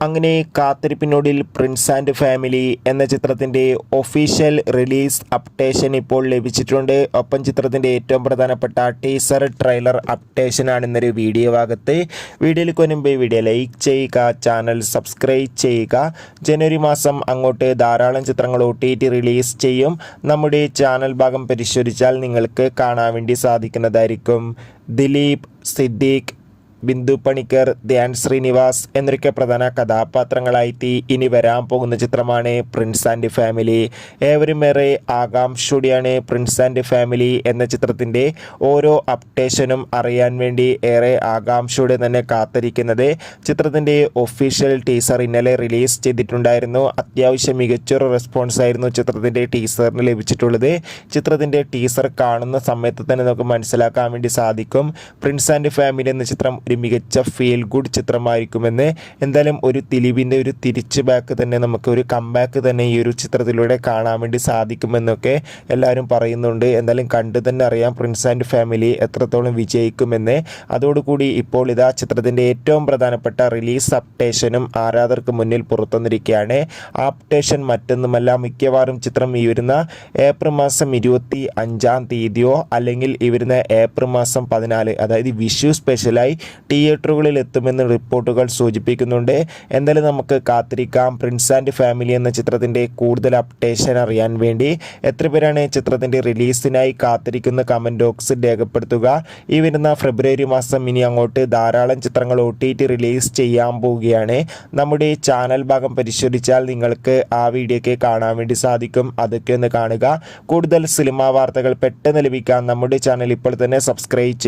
അങ്ങനെ കാത്തിരിപ്പിനൊടുവിൽ Prince and family എന്ന ചിത്രത്തിൻ്റെ ഒഫീഷ്യൽ റിലീസ് അപ്ഡേഷൻ ഇപ്പോൾ ലഭിച്ചിട്ടുണ്ട്. ഒപ്പം ചിത്രത്തിൻ്റെ ഏറ്റവും പ്രധാനപ്പെട്ട ടീസർ ട്രെയിലർ അപ്ഡേഷനാണ് ഇന്നൊരു വീഡിയോ ഭാഗത്ത്. വീഡിയോയിലേക്ക് മുൻപ് വീഡിയോ ലൈക്ക് ചെയ്യുക, ചാനൽ സബ്സ്ക്രൈബ് ചെയ്യുക. ജനുവരി മാസം അങ്ങോട്ട് ധാരാളം ചിത്രങ്ങൾ OTT റിലീസ് ചെയ്യും. നമ്മുടെ ചാനൽ ഭാഗം പരിശോധിച്ചാൽ നിങ്ങൾക്ക് കാണാൻ വേണ്ടി സാധിക്കുന്നതായിരിക്കും. ദിലീപ്, സിദ്ദീഖ്, ബിന്ദു പണിക്കർ, ധ്യാൻ ശ്രീനിവാസ് എന്നൊക്കെ പ്രധാന കഥാപാത്രങ്ങളായിട്ട് ഇനി വരാൻ പോകുന്ന ചിത്രമാണ് പ്രിൻസ് ആൻഡ് ഫാമിലി. ഏവരും ഏറെ ആകാംക്ഷയോടെയാണ് പ്രിൻസ് ആൻഡ് ഫാമിലി എന്ന ചിത്രത്തിൻ്റെ ഓരോ അപ്ഡേഷനും അറിയാൻ വേണ്ടി ഏറെ ആകാംക്ഷയോടെ തന്നെ കാത്തിരിക്കുന്നത്. ചിത്രത്തിൻ്റെ ഒഫീഷ്യൽ ടീസർ ഇന്നലെ റിലീസ് ചെയ്തിട്ടുണ്ടായിരുന്നു. അത്യാവശ്യം മികച്ചൊരു റെസ്പോൺസ് ആയിരുന്നു ചിത്രത്തിൻ്റെ ടീസറിന് ലഭിച്ചിട്ടുള്ളത്. ചിത്രത്തിൻ്റെ ടീസർ കാണുന്ന സമയത്ത് തന്നെ നമുക്ക് മനസ്സിലാക്കാൻ വേണ്ടി സാധിക്കും പ്രിൻസ് ആൻഡ് ഫാമിലി എന്ന ചിത്രം ഒരു മികച്ച ഫീൽ ഗുഡ് ചിത്രമായിരിക്കുമെന്ന്. എന്തായാലും ഒരു ദിലീപിൻ്റെ ഒരു തിരിച്ച് ബാക്ക് തന്നെ, നമുക്ക് ഒരു കംബാക്ക് തന്നെ ഈ ഒരു ചിത്രത്തിലൂടെ കാണാൻ വേണ്ടി സാധിക്കുമെന്നൊക്കെ എല്ലാവരും പറയുന്നുണ്ട്. എന്തായാലും കണ്ടു തന്നെ അറിയാം പ്രിൻസ് ആൻഡ് ഫാമിലി എത്രത്തോളം വിജയിക്കുമെന്ന്. അതോടുകൂടി ഇപ്പോൾ ഇതാ ചിത്രത്തിൻ്റെ ഏറ്റവും പ്രധാനപ്പെട്ട റിലീസ് അപ്ഡേഷനും ആരാധകർക്ക് മുന്നിൽ പുറത്തുവന്നിരിക്കുകയാണ്. ആ അപ്ഡേഷൻ മറ്റൊന്നുമല്ല, മിക്കവാറും ചിത്രം ഈ വരുന്ന ഏപ്രിൽ മാസം 25-ാം തീയതിയോ അല്ലെങ്കിൽ ഈ വരുന്ന ഏപ്രിൽ മാസം 14, അതായത് വിഷു സ്പെഷ്യലായി തിയേറ്ററുകളിൽ എത്തുമെന്ന് റിപ്പോർട്ടുകൾ സൂചിപ്പിക്കുന്നുണ്ട്. എന്തായാലും നമുക്ക് കാത്തിരിക്കാം പ്രിൻസ് ആൻഡ് ഫാമിലി എന്ന ചിത്രത്തിൻ്റെ കൂടുതൽ അപ്ഡേഷൻ അറിയാൻ വേണ്ടി. എത്ര പേരാണ് ചിത്രത്തിൻ്റെ റിലീസിനായി കാത്തിരിക്കുന്ന കമൻറ്റ് ബോക്സിൽ രേഖപ്പെടുത്തുക. ഈ വരുന്ന ഫെബ്രുവരി മാസം ഇനി അങ്ങോട്ട് ധാരാളം ചിത്രങ്ങൾ OTT റിലീസ് ചെയ്യാൻ പോവുകയാണ്. നമ്മുടെ ചാനൽ ഭാഗം പരിശോധിച്ചാൽ നിങ്ങൾക്ക് ആ വീഡിയോയ്ക്ക് കാണാൻ വേണ്ടി സാധിക്കും. അതൊക്കെ ഒന്ന് കാണുക. കൂടുതൽ സിനിമാ വാർത്തകൾ പെട്ടെന്ന് ലഭിക്കാൻ നമ്മുടെ ചാനൽ ഇപ്പോൾ തന്നെ സബ്സ്ക്രൈബ് ചെയ്യുക.